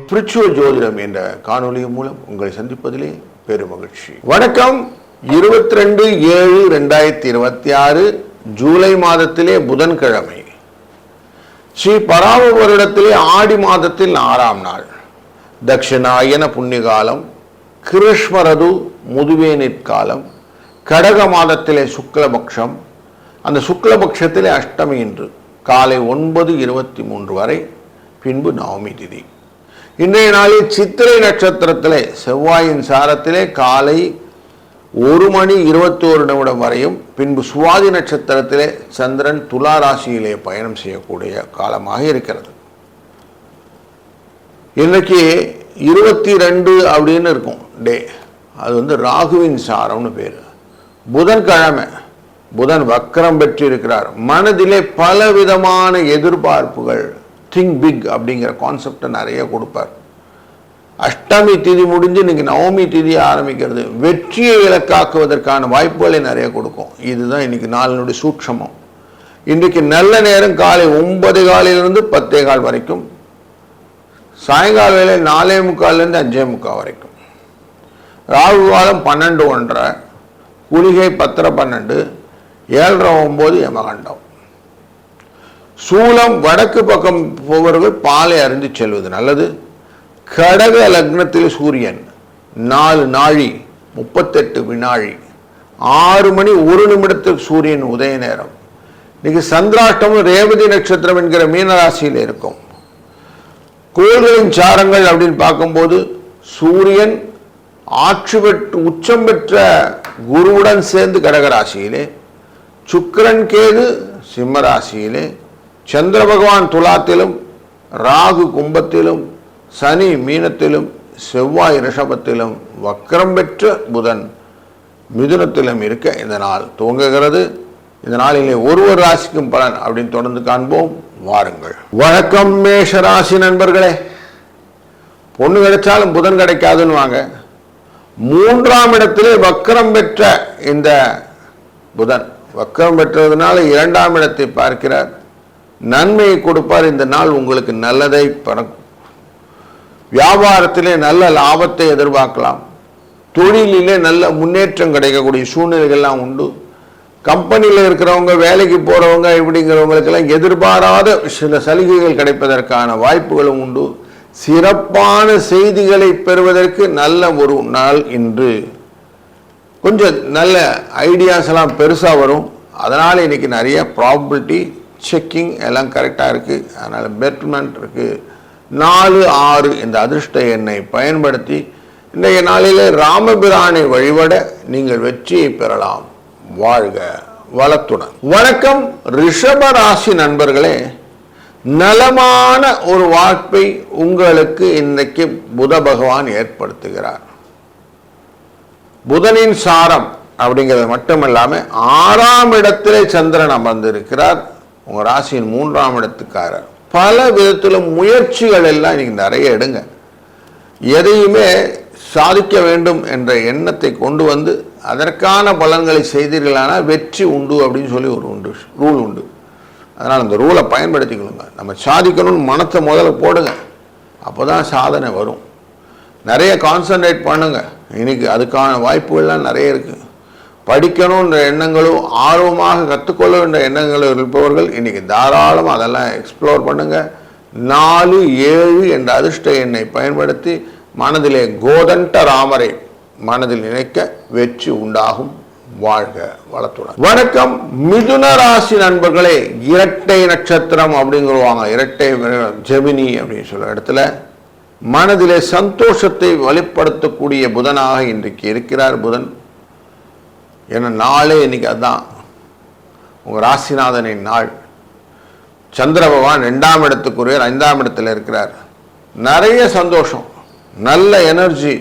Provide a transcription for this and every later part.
Spiritual ஜோதிடம் என்ற காணொலியின் மூலம் உங்களை சந்திப்பதிலே பெருமகிழ்ச்சி. வணக்கம். 22/7/2026 ஜூலை மாதத்திலே புதன்கிழமை, ஸ்ரீ பராவ வருடத்திலே ஆடி மாதத்தில் 6ஆம் நாள், தட்சிணாயன புண்ணியகாலம், கிருஷ்மரது முதுவேனிற்காலம், கடக மாதத்திலே சுக்லபக்ஷம். அந்த சுக்லபக்ஷத்திலே அஷ்டமி இன்று காலை 9:23 வரை, பின்பு நவமி திதி. இன்றைய நாளில் சித்திரை நட்சத்திரத்திலே செவ்வாயின் சாரத்திலே காலை 1:21 வரையும், பின்பு சுவாதி நட்சத்திரத்திலே சந்திரன் துலா ராசியிலே பயணம் செய்யக்கூடிய காலமாக இருக்கிறது. இன்றைக்கு 22 அப்படின்னு இருக்கும் டே. அது ராகுவின் சாரம்னு பேர். புதன்கிழமை, புதன் வக்கரம் பெற்று இருக்கிறார். மனதிலே பல விதமான எதிர்பார்ப்புகள், திங்க் பிக் அப்படிங்கிற கான்செப்டை நிறைய கொடுப்பார். அஷ்டமி திதி முடிஞ்சு இன்னைக்கு நவமி திதி ஆரம்பிக்கிறது. வெற்றியை இலக்காக்குவதற்கான வாய்ப்புகளை நிறைய கொடுக்கும். இதுதான் இன்னைக்கு நாளினுடைய சூட்சமம். இன்றைக்கு நல்ல நேரம் காலை 9:15 10:15 வரைக்கும், சாயங்கால வேலை 4:45 5:45 வரைக்கும். ராகு காலம் 12:1, குளிகை 10:12, 7:09 யமகண்டம். சூலம் வடக்கு பக்கம் போவர்கள் பாலை அறிந்து செல்வது நல்லது. கடக லக்னத்தில் சூரியன் 4 நாழி 38 வினாழி, 6:01 சூரியன் உதய நேரம். இன்னைக்கு சந்திராஷ்டமும் ரேவதி நட்சத்திரம் என்கிற மீனராசியில் இருக்கும். கோள்களின் சாரங்கள் அப்படின்னு பார்க்கும்போது, சூரியன் ஆட்சி பெற்று உச்சம் பெற்ற குருவுடன் சேர்ந்து கடகராசியிலே, சுக்கிரன் கேது சிம்ம ராசியிலே, சந்திர பகவான் துலாத்திலும், ராகு கும்பத்திலும், சனி மீனத்திலும், செவ்வாய் ரிஷபத்திலும், வக்கரம் பெற்ற புதன் மிதுனத்திலும் இருக்க இந்த நாள் துவங்குகிறது. இந்த நாளிலே ஒரு ராசிக்கும் பலன் அப்படின்னு தொடர்ந்து காண்போம். வாருங்கள். வணக்கம் மேஷ ராசி நண்பர்களே. பொண்ணு கிடைச்சாலும் புதன் கிடைக்காதுன்னு வாங்க. 3ஆம் இடத்திலே வக்கரம் பெற்ற இந்த புதன், வக்கரம் பெற்றதுனால 2ஆம் இடத்தை பார்க்கிறார். நன்மையை கொடுப்பார். இந்த நாள் உங்களுக்கு நல்லதை பறக்கும். வியாபாரத்திலே நல்ல லாபத்தை எதிர்பார்க்கலாம். தொழிலிலே நல்ல முன்னேற்றம் கிடைக்கக்கூடிய சூழ்நிலைகள்லாம் உண்டு. கம்பெனியில் இருக்கிறவங்க, வேலைக்கு போகிறவங்க, இப்படிங்கிறவங்களுக்கெல்லாம் எதிர்பாராத சில சலுகைகள் கிடைப்பதற்கான வாய்ப்புகளும் உண்டு. சிறப்பான செய்திகளை பெறுவதற்கு நல்ல ஒரு நாள் இன்று. கொஞ்சம் நல்ல ஐடியாஸ் எல்லாம் பெருசாக வரும். அதனால் இன்னைக்கு நிறைய ப்ராபபிலிட்டி செக்கிங் எல்லாம் கரெக்டாக இருக்குது. அதனால் பெட்டர்மெண்ட் இருக்குது. 4 6 இந்த அதிர்ஷ்ட எண்ணை பயன்படுத்தி இன்றைய நாளிலே ராமபிரானை வழிபட நீங்கள் வெற்றியை பெறலாம். வாழ்க வளத்துடன். வணக்கம் ரிஷப ராசி நண்பர்களே. நலமான ஒரு வாய்ப்பை உங்களுக்கு இன்றைக்கு புத பகவான் ஏற்படுத்துகிறார். புதனின் சாரம் அப்படிங்கிறது மட்டுமல்லாமல் 6ஆம் இடத்திலே சந்திரன் அமர்ந்திருக்கிறார். உங்கள் ராசியின் 3ஆம் இடத்துக்காரர். பல விதத்திலும் முயற்சிகள் எல்லாம் இன்னைக்கு நிறைய எடுங்க. எதையுமே சாதிக்க வேண்டும் என்ற எண்ணத்தை கொண்டு வந்து அதற்கான பலன்களை செய்தீர்களானால் வெற்றி உண்டு அப்படின்னு சொல்லி ஒரு ரூல் உண்டு. அதனால் அந்த ரூலை பயன்படுத்திக்கணுங்க. நம்ம சாதிக்கணும்னு மனத்தை முதல்ல போடுங்க. அப்போ தான் சாதனை வரும். நிறைய கான்சன்ட்ரேட் பண்ணுங்க. இன்னைக்கு அதுக்கான வாய்ப்புகள்லாம் நிறைய இருக்குது. படிக்கணுன்ற எண்ணங்களும் ஆர்வமாக கற்றுக்கொள்ள வேண்டிய எண்ணங்களும் இருப்பவர்கள் இன்னைக்கு தாராளமாக அதெல்லாம் எக்ஸ்ப்ளோர் பண்ணுங்க. 4 7 என்ற அதிர்ஷ்ட எண்ணை பயன்படுத்தி மனதிலே கோதண்ட ராமரை மனதில் நினைக்க வெற்றி உண்டாகும். வாழ்க வளத்துடன். வணக்கம் மிதுன ராசி நண்பர்களே. இரட்டை நட்சத்திரம் அப்படிங்கிறவாங்க, இரட்டை ஜெமினி அப்படின்னு சொல்ற இடத்துல மனதிலே சந்தோஷத்தை வெளிப்படுத்தக்கூடிய புதனாக இன்றைக்கு இருக்கிறார் புதன். ஏன்னா நாளே இன்னைக்கு அதுதான் உங்கள் ராசிநாதனின் நாள். சந்திர பகவான் 2ஆம் இடத்துக்குரியவர், 5ஆம் இடத்துல இருக்கிறார். நிறைய சந்தோஷம், நல்ல எனர்ஜி,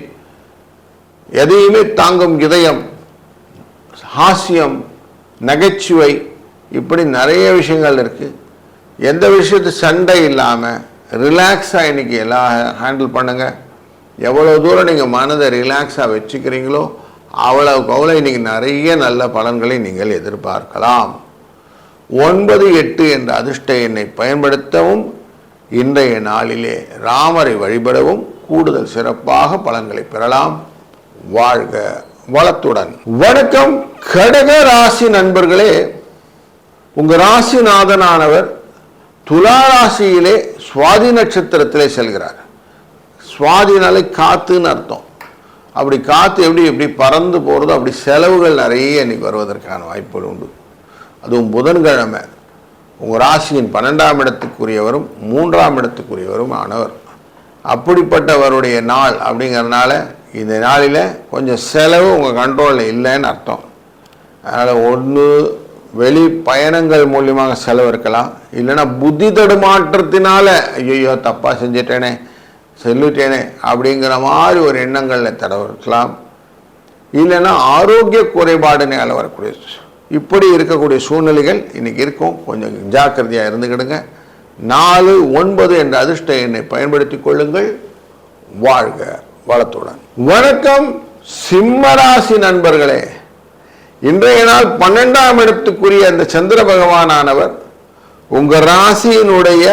எதையுமே தாங்கும் இதயம், ஹாஸ்யம், நகைச்சுவை, இப்படி நிறைய விஷயங்கள் இருக்குது. எந்த விஷயத்து சண்டை இல்லாமல் ரிலாக்ஸாக இன்னைக்கு எல்லாம் ஹேண்டில் பண்ணுங்கள். எவ்வளோ தூரம் நீங்கள் மனதை ரிலாக்ஸாக வச்சுக்கிறீங்களோ அவ்வளவுக்கு அவ்வளோ இன்னைக்கு நிறைய நல்ல பலன்களை நீங்கள் எதிர்பார்க்கலாம். 98 என்ற அதிர்ஷ்ட எண்ணை பயன்படுத்தவும் இன்றைய நாளிலே ராமரை வழிபடவும் கூடுதல் சிறப்பாக பலன்களை பெறலாம். வாழ்க வளத்துடன். வணக்கம் கடக ராசி நண்பர்களே. உங்க ராசிநாதனானவர் துலா ராசியிலே சுவாதி நட்சத்திரத்திலே செல்கிறார். சுவாதினாலே காத்துன்னு அர்த்தம். அப்படி காத்து எப்படி பறந்து போகிறதோ அப்படி செலவுகள் நிறைய இன்னைக்கு வருவதற்கான வாய்ப்புகள் உண்டு. அதுவும் புதன்கிழமை உங்கள் ராசியின் 12ஆம் இடத்துக்குரியவரும் 3ஆம் இடத்துக்குரியவரும் ஆனவர். அப்படிப்பட்டவருடைய நாள் அப்படிங்கிறதுனால இந்த நாளில் கொஞ்சம் செலவு உங்கள் கண்ட்ரோலில் இல்லைன்னு அர்த்தம். அதனால் ஒன்று வெளி பயணங்கள் மூலியமாக செலவு இருக்கலாம், இல்லைன்னா புத்தி தடுமாற்றத்தினால ஐயோ தப்பாக செஞ்சிட்டேனே சொல்லிட்டேனே அப்படிங்கிற மாதிரி ஒரு எண்ணங்களில் தடவை இருக்கலாம், இல்லைன்னா ஆரோக்கிய குறைபாடுனால வரக்கூடிய இப்படி இருக்கக்கூடிய சூழ்நிலைகள் இன்னைக்கு இருக்கும். கொஞ்சம் ஜாக்கிரதையாக இருந்துக்கிடுங்க. 4, 9 என்ற அதிர்ஷ்ட எண்ணை பயன்படுத்திக் கொள்ளுங்கள். வாழ்க வளத்துடன். வணக்கம் சிம்மராசி நண்பர்களே. இன்றைய நாள் 12ஆம் இடத்துக்குரிய அந்த சந்திர பகவானானவர் உங்க ராசியினுடைய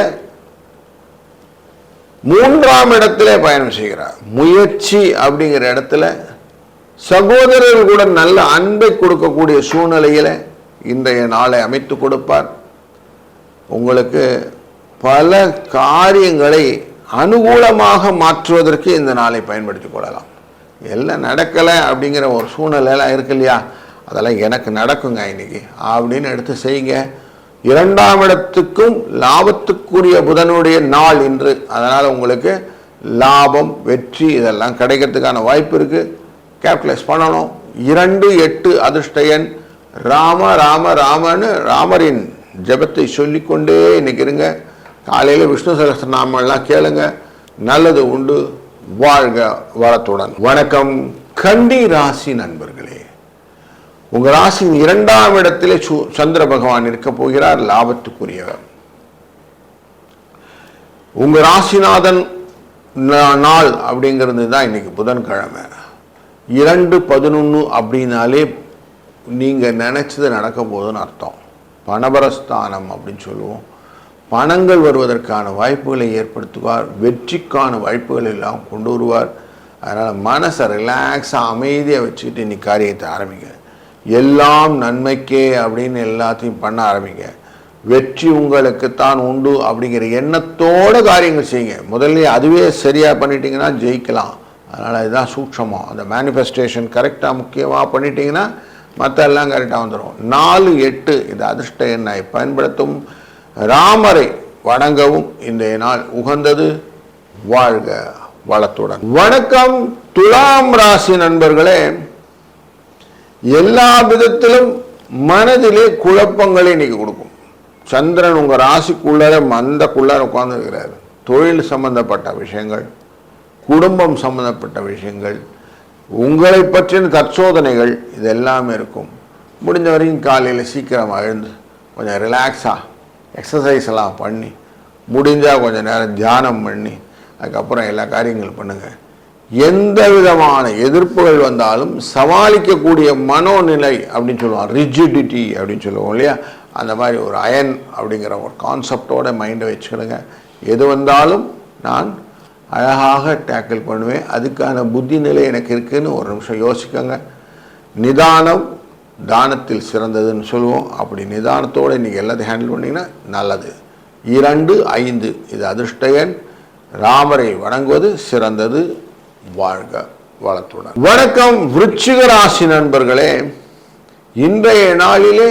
3ஆம் இடத்திலே பயணம் செய்கிறார். முயற்சி அப்படிங்கிற இடத்துல சகோதரர்கள் கூட நல்ல அன்பை கொடுக்கக்கூடிய சூழ்நிலையில இன்றைய நாளை அமைத்து கொடுப்பார். உங்களுக்கு பல காரியங்களை அனுகூலமாக மாற்றுவதற்கு இந்த நாளை பயன்படுத்திக் கொள்ளலாம். எல்லாம் நடக்கலை அப்படிங்கிற ஒரு சூழ்நிலையெல்லாம் இருக்கு இல்லையா, அதெல்லாம் எனக்கு நடக்குங்க இன்னைக்கு அப்படின்னு எடுத்து செய்யுங்க. 2ஆம் இடத்துக்கும் லாபத்துக்குரிய புதனுடைய நாள் இன்று. அதனால் உங்களுக்கு லாபம் வெற்றி இதெல்லாம் கிடைக்கிறதுக்கான வாய்ப்பு இருக்குது. கேபிட்டலைஸ் பண்ணணும். 2, 8 அதிர்ஷ்ட எண். ராம ராம ராமன்னு ராமரின் ஜபத்தை சொல்லிக்கொண்டே இன்னைக்கு இருங்க. காலையில் விஷ்ணு சகஸ்ரநாமெல்லாம் கேளுங்க, நல்லது உண்டு. வாழ்க வளத்துடன். வணக்கம் கன்னி ராசி நண்பர்களே. உங்க ராசியின் 2ஆம் இடத்திலே சந்திர பகவான் இருக்க போகிறார், லாபத்துக்குரியவர். உங்க ராசிநாதன் நாள் அப்படிங்கிறது தான் இன்னைக்கு புதன்கிழமை. 2/11 அப்படின்னாலே நீங்க நினைச்சது நடக்க போகுதுன்னு அர்த்தம். பணபரஸ்தானம் அப்படின்னு சொல்லுவோம். பணங்கள் வருவதற்கான வாய்ப்புகளை ஏற்படுத்துவார். வெற்றிக்கான வாய்ப்புகள் எல்லாம் கொண்டு வருவார். அதனால மனசை ரிலாக்ஸாக அமைதியாக வச்சுக்கிட்டு இன்னைக்கு காரியத்தை ஆரம்பிங்க. எல்லாம் நன்மைக்கே அப்படின்னு எல்லாத்தையும் பண்ண ஆரம்பிங்க. வெற்றி உங்களுக்குத்தான் உண்டு அப்படிங்கிற எண்ணத்தோட காரியங்கள் செய்யுங்க. முதல்ல அதுவே சரியாக பண்ணிட்டீங்கன்னா ஜெயிக்கலாம். அதனால் இதுதான் சூட்சமம். அந்த மேனிஃபெஸ்டேஷன் கரெக்டாக முக்கியமாக பண்ணிட்டீங்கன்னா மற்ற எல்லாம் கரெக்டாக வந்துடும். 4, 8 இது அதிர்ஷ்ட எண்ணை பயன்படுத்தும். ராமரை வணங்கவும் இன்றைய நாள் உகந்தது. வாழ்க வளத்துடன். வணக்கம் துலாம் ராசி நண்பர்களே. எல்லா விதத்திலும் மனதிலே குழப்பங்களை இன்னைக்கு கொடுக்கும். சந்திரன் உங்க ராசிக்குள்ளார மந்தக்குள்ளார உட்கார்ந்து இருக்கிறார். தொழில் சம்பந்தப்பட்ட விஷயங்கள், குடும்பம் சம்பந்தப்பட்ட விஷயங்கள், உங்களை பற்றின தற்சோதனைகள் இதெல்லாமே இருக்கும். முடிஞ்ச வரைக்கும் காலையில் சீக்கிரமாக எழுந்து கொஞ்சம் ரிலாக்ஸாக எக்ஸசைஸ் எல்லாம் பண்ணி, முடிஞ்சால் கொஞ்சம் நேரம் தியானம் பண்ணி அதுக்கப்புறம் எல்லா காரியங்களும் பண்ணுங்கள். எந்த விதமான எதிர்ப்புகள் வந்தாலும் சமாளிக்கக்கூடிய மனோநிலை அப்படின்னு சொல்லுவோம், ரிஜிடிட்டி அப்படின்னு சொல்லுவோம் இல்லையா, அந்த மாதிரி ஒரு அயன் அப்படிங்கிற ஒரு கான்செப்டோட மைண்டை வச்சுக்கிடுங்க. எது வந்தாலும் நான் அழகாக டேக்கிள் பண்ணுவேன், அதுக்கான புத்தி நிலை எனக்கு இருக்குதுன்னு ஒரு நிமிஷம் யோசிக்கங்க. நிதானம் தானத்தில் சிறந்ததுன்னு சொல்லுவோம். அப்படி நிதானத்தோடு இன்றைக்கி எல்லாத்தையும் ஹேண்டில் பண்ணிங்கன்னா நல்லது. 2, 5 இது அதிர்ஷ்ட எண். ராமரை வணங்குவது சிறந்தது. வாழ்க வளத்துடன். வணக்கம் விருச்சிக ராசி நண்பர்களே. இன்றைய நாளிலே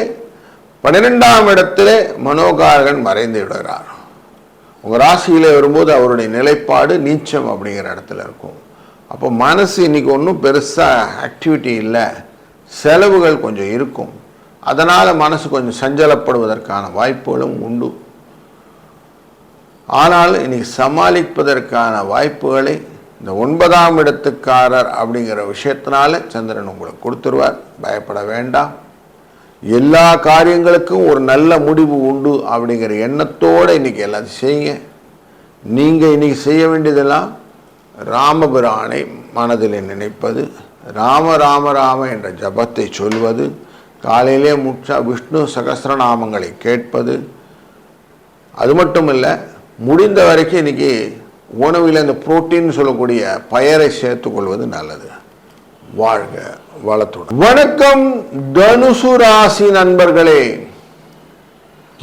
12ஆம் இடத்திலே மனோகாரகன் மறைந்து விடுகிறார். உங்கள் ராசியிலே வரும்போது அவருடைய நிலைப்பாடு நீச்சம் அப்படிங்கிற இடத்துல இருக்கும். அப்போ மனசு இன்னைக்கு ஒன்றும் பெருசாக ஆக்டிவிட்டி இல்லை, செலவுகள் கொஞ்சம் இருக்கும். அதனால் மனசு கொஞ்சம் சஞ்சலப்படுவதற்கான வாய்ப்புகளும் உண்டு. ஆனால் இன்னைக்கு சமாளிப்பதற்கான வாய்ப்புகளை இந்த 9ஆம் இடத்துக்காரர் அப்படிங்கிற விஷயத்தினால சந்திரன் உங்களுக்கு கொடுத்துருவார். பயப்பட வேண்டாம். எல்லா காரியங்களுக்கும் ஒரு நல்ல முடிவு உண்டு அப்படிங்கிற எண்ணத்தோடு இன்னைக்கு எல்லாத்தையும் செய்யுங்க. நீங்கள் இன்னைக்கு செய்ய வேண்டியதெல்லாம் ராமபிரானை மனதில் நினைப்பது, ராம ராம ராம என்ற ஜபத்தை சொல்வது, காலையிலே முற்றா விஷ்ணு சகஸ்ரநாமங்களை கேட்பது, அது மட்டும் இல்லை, முடிந்த வரைக்கும் இன்றைக்கி உணவில் இந்த புரோட்டீன் சொல்லக்கூடிய பயரை சேர்த்துக்கொள்வது நல்லது. வாழ்க வளத்துடன். வணக்கம் தனுசு ராசி நண்பர்களே.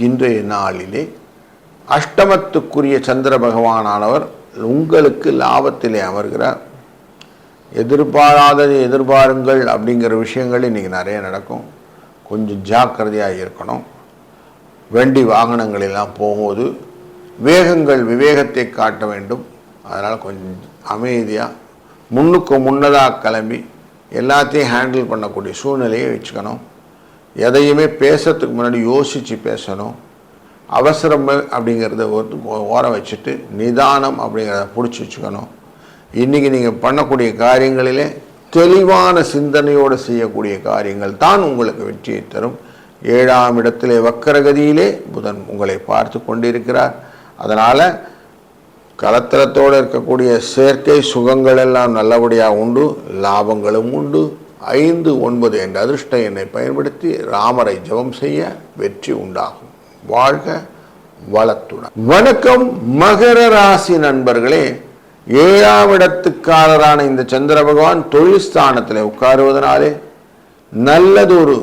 இன்றைய நாளிலே அஷ்டமத்துக்குரிய சந்திர பகவானானவர் உங்களுக்கு லாபத்திலே அமர்கிறார். எதிர்பாராதது எதிர்பாருங்கள் அப்படிங்கிற விஷயங்கள் இன்றைக்கி நிறைய நடக்கும். கொஞ்சம் ஜாக்கிரதையாக இருக்கணும். வண்டி வாகனங்களெல்லாம் போகும்போது வேகங்கள் விவேகத்தை காட்ட வேண்டும். அதனால் கொஞ்சம் அமைதியாக முன்னுக்கு முன்னதாக கிளம்பி எல்லாத்தையும் ஹேண்டில் பண்ணக்கூடிய சூழ்நிலையை வச்சுக்கணும். எதையுமே பேசுறதுக்கு முன்னாடி யோசித்து பேசணும். அவசரம் அப்படிங்கிறத ஓரம் வச்சுட்டு நிதானம் அப்படிங்கிறத பிடிச்சி வச்சுக்கணும். இன்றைக்கி நீங்கள் பண்ணக்கூடிய காரியங்களிலே தெளிவான சிந்தனையோடு செய்யக்கூடிய காரியங்கள் தான் உங்களுக்கு வெற்றியை தரும். 7ஆம் இடத்திலே வக்கரகதியிலே புதன் உங்களை பார்த்து கொண்டிருக்கிறார். அதனால் கலத்தரத்தோடு இருக்கக்கூடிய செயற்கை சுகங்கள் எல்லாம் நல்லபடியாக உண்டு, லாபங்களும் உண்டு. 5, 9 என்ற அதிர்ஷ்ட எண்ணை பயன்படுத்தி ராமரை ஜெபம் செய்ய வெற்றி உண்டாகும். வாழ்க வளத்துடன். வணக்கம் மகர ராசி நண்பர்களே. 7ஆம் இடத்துக்காரரான இந்த சந்திர பகவான் தொழில் ஸ்தானத்தில் உட்காருவதனாலே நல்லதொரு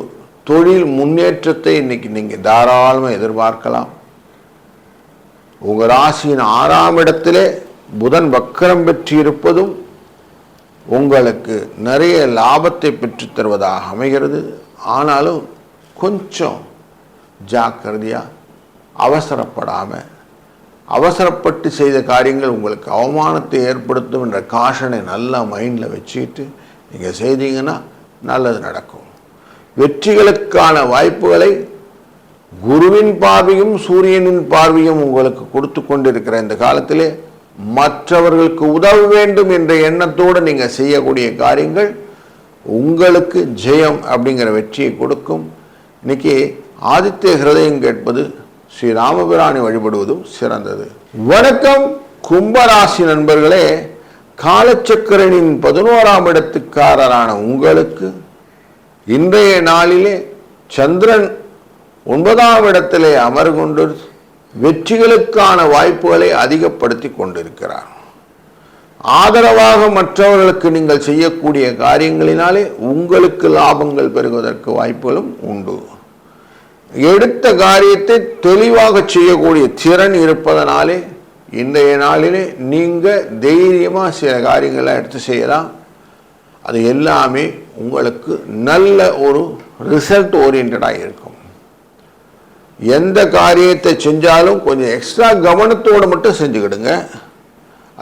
தொழில் முன்னேற்றத்தை இன்னைக்கு நீங்கள் தாராளமாக எதிர்பார்க்கலாம். உங்கள் ராசியின் 6ஆம் இடத்திலே புதன் வக்கரம் பெற்று இருப்பதும் உங்களுக்கு நிறைய லாபத்தை பெற்று தருவதாக அமைகிறது. ஆனாலும் கொஞ்சம் ஜாக்கிரதையாக, அவசரப்படாமல், அவசரப்பட்டு செய்த காரியங்கள் உங்களுக்கு அவமானத்தை ஏற்படுத்தும் என்ற காஷனை நல்லா மைண்டில் வச்சுக்கிட்டு நீங்கள் செய்தீங்கன்னா நல்லது நடக்கும். வெற்றிகளுக்கான வாய்ப்புகளை குருவின் பார்வையும் சூரியனின் பார்வையும் உங்களுக்கு கொடுத்து கொண்டிருக்கிற இந்த காலத்திலே மற்றவர்களுக்கு உதவ வேண்டும் என்ற எண்ணத்தோடு நீங்கள் செய்யக்கூடிய காரியங்கள் உங்களுக்கு ஜெயம் அப்படிங்கிற வெற்றியை கொடுக்கும். இன்னைக்கு ஆதித்ய ஹிருதயம் கேட்பது, ஸ்ரீ ராமபிரானை வழிபடுவதும் சிறந்தது. வணக்கம் கும்பராசி நண்பர்களே. காலச்சக்கரனின் 11ஆம் இடத்துக்காரரான உங்களுக்கு இன்றைய நாளிலே சந்திரன் 9ஆம் இடத்திலே அமர்கொண்டு வெற்றிகளுக்கான வாய்ப்புகளை அதிகப்படுத்தி கொண்டிருக்கிறார். ஆதரவாக மற்றவர்களுக்கு நீங்கள் செய்யக்கூடிய காரியங்களினாலே உங்களுக்கு லாபங்கள் பெறுவதற்கு வாய்ப்புகளும் உண்டு. எடுத்த காரியத்தை தெளிவாக செய்யக்கூடிய திறன் இருப்பதனாலே இன்றைய நாளிலே நீங்கள் தைரியமாக சில காரியங்களை எடுத்து செய்யலாம். அது எல்லாமே உங்களுக்கு நல்ல ஒரு ரிசல்ட் ஓரியன்டாக இருக்கும். எந்த காரியத்தை செஞ்சாலும் கொஞ்சம் எக்ஸ்ட்ரா கவனத்தோடு மட்டும் செஞ்சுக்கிடுங்க.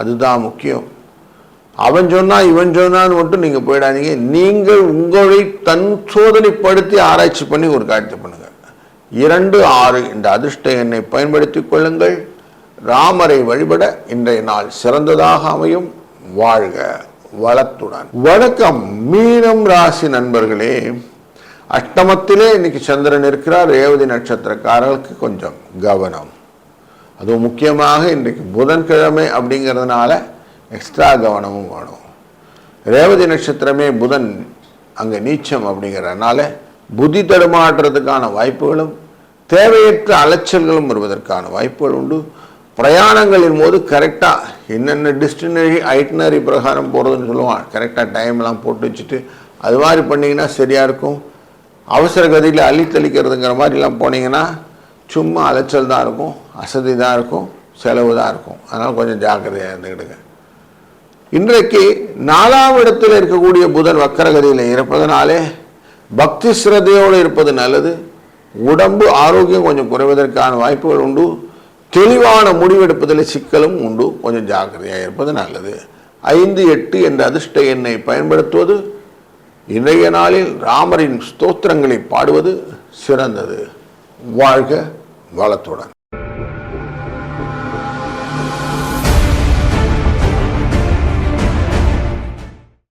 அதுதான் முக்கியம். அவன் சொன்னால் இவன் சொன்னான்னு மட்டும் நீங்கள் போயிடாதீங்க. நீங்கள் உங்களை தன் சோதனைப்படுத்தி ஆராய்ச்சி பண்ணி ஒரு காரியத்தை பண்ணுங்கள். 2, 6 என்ற அதிர்ஷ்ட எண்ணை பயன்படுத்தி கொள்ளுங்கள். ராமரை வழிபட இன்றைய நாள் சிறந்ததாக அமையும். வாழ்க வளத்துடன். வணக்கம் மீனம் ராசி நண்பர்களே. அஷ்டமத்திலே இன்னைக்கு சந்திரன் இருக்கிறார். ரேவதி நட்சத்திரக்காரர்களுக்கு கொஞ்சம் கவனம். அதுவும் முக்கியமாக இன்றைக்கு புதன்கிழமை அப்படிங்கிறதுனால எக்ஸ்ட்ரா கவனமும் வேணும். ரேவதி நட்சத்திரமே புதன் அங்கே நீச்சம் அப்படிங்கிறதுனால புத்தி தடுமாற்றத்துக்கான வாய்ப்புகளும் தேவையற்ற அலைச்சல்களும் வருவதற்கான வாய்ப்புகள் உண்டு. பிரயாணங்களின் போது கரெக்டாக என்னென்ன டிஸ்டினரி ஐட்னரி பிரகாரம் போகிறதுன்னு சொல்லுவான், கரெக்டாக டைம்லாம் போட்டு வச்சுட்டு அது மாதிரி பண்ணிங்கன்னா சரியாக இருக்கும். அவசர கதியில் அள்ளித்தளிக்கிறதுங்கிற மாதிரிலாம் போனீங்கன்னா சும்மா அலைச்சல் தான் இருக்கும், அசதி தான் இருக்கும், செலவு தான் இருக்கும். அதனால் கொஞ்சம் ஜாக்கிரதையாக இருந்துக்கிடுங்க. இன்றைக்கு 4ஆம் இடத்தில் இருக்கக்கூடிய புதன் வக்கரகதியில் இருப்பதனாலே பக்தி சிரத்தையோடு இருப்பது நல்லது. உடம்பு ஆரோக்கியம் கொஞ்சம் குறைவதற்கான வாய்ப்புகள் உண்டு. தெளிவான முடிவெடுப்பதில் சிக்கலும் உண்டு. கொஞ்சம் ஜாக்கிரதையாக இருப்பது நல்லது. 5, 8 என்ற அதிர்ஷ்ட எண்ணை பயன்படுத்துவது, இன்றைய நாளில் ராமரின் ஸ்தோத்திரங்களை பாடுவது சிறந்தது. வாழ்க வளத்துடன்.